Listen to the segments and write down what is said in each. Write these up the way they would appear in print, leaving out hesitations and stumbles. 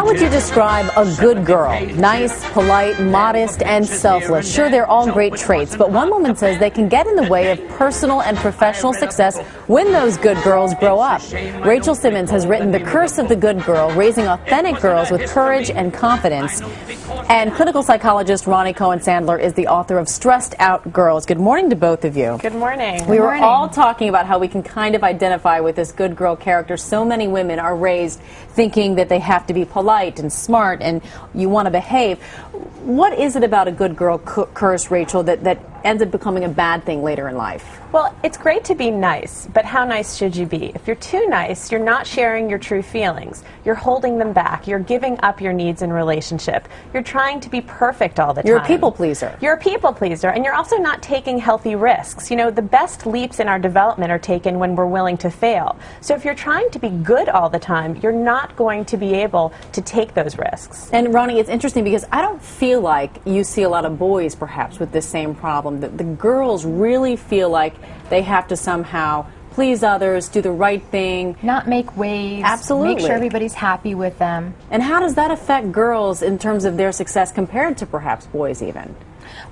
How would you describe a good girl? Nice, polite, modest, and selfless. Sure, they're all great traits, but one woman says they can get in the way of personal and professional success when those good girls grow up. Rachel Simmons has written The Curse of the Good Girl, raising authentic girls with courage and confidence. And clinical psychologist Ronnie Cohen-Sandler is the author of Stressed Out Girls. Good morning to both of you. Good morning. We were all talking about how we can kind of identify with this good girl character. So many women are raised thinking that they have to be polite and smart and you want to behave. What is it about a good girl curse, Rachel, that ends up becoming a bad thing later in life? Well, it's great to be nice, but how nice should you be? If you're too nice, you're not sharing your true feelings. You're holding them back. You're giving up your needs in relationship. You're trying to be perfect all the time. You're a people pleaser. You're a people pleaser, and you're also not taking healthy risks. You know, the best leaps in our development are taken when we're willing to fail. So if you're trying to be good all the time, you're not going to be able to take those risks. And Ronnie, it's interesting because I don't feel like you see a lot of boys perhaps with this same problem. The girls really feel like they have to somehow please others, do the right thing. Not make waves. Absolutely. Make sure everybody's happy with them. And how does that affect girls in terms of their success compared to perhaps boys even?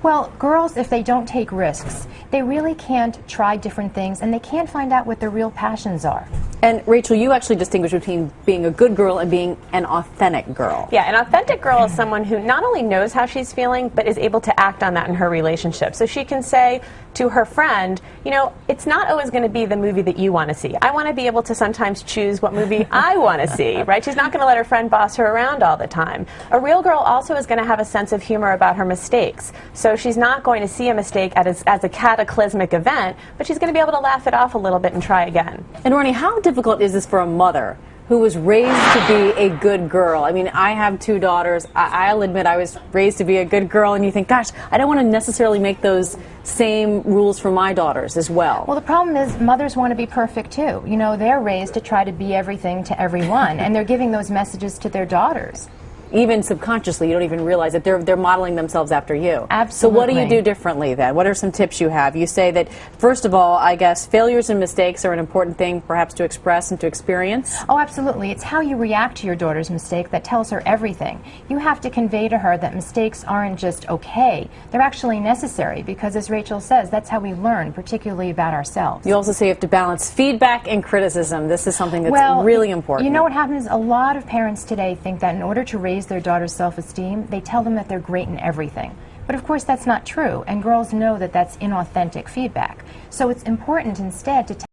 Well, girls, if they don't take risks, they really can't try different things and they can't find out what their real passions are. And Rachel, you actually distinguish between being a good girl and being an authentic girl. Yeah, an authentic girl is someone who not only knows how she's feeling, but is able to act on that in her relationship. So she can say to her friend, you know, it's not always going to be the movie that you want to see. I want to be able to sometimes choose what movie I want to see, right? She's not going to let her friend boss her around all the time. A real girl also is going to have a sense of humor about her mistakes. So she's not going to see a mistake as a cataclysmic event, but she's going to be able to laugh it off a little bit and try again. And Ronnie, how difficult is this for a mother who was raised to be a good girl? I mean, I have two daughters. I'll admit I was raised to be a good girl, and you think, gosh, I don't want to necessarily make those same rules for my daughters as well. Well, the problem is mothers want to be perfect too. You know, they're raised to try to be everything to everyone, and they're giving those messages to their daughters. Even subconsciously, you don't even realize that they're modeling themselves after you. Absolutely. So what do you do differently then? What are some tips you have? You say that, first of all, I guess failures and mistakes are an important thing perhaps to express and to experience. Oh, absolutely. It's how you react to your daughter's mistake that tells her everything. You have to convey to her that mistakes aren't just okay. They're actually necessary because, as Rachel says, that's how we learn, particularly about ourselves. You also say you have to balance feedback and criticism. This is something that's really important. You know what happens? A lot of parents today think that in order to raise their daughter's self-esteem, they tell them that they're great in everything. But of course that's not true, and girls know that that's inauthentic feedback. So it's important instead to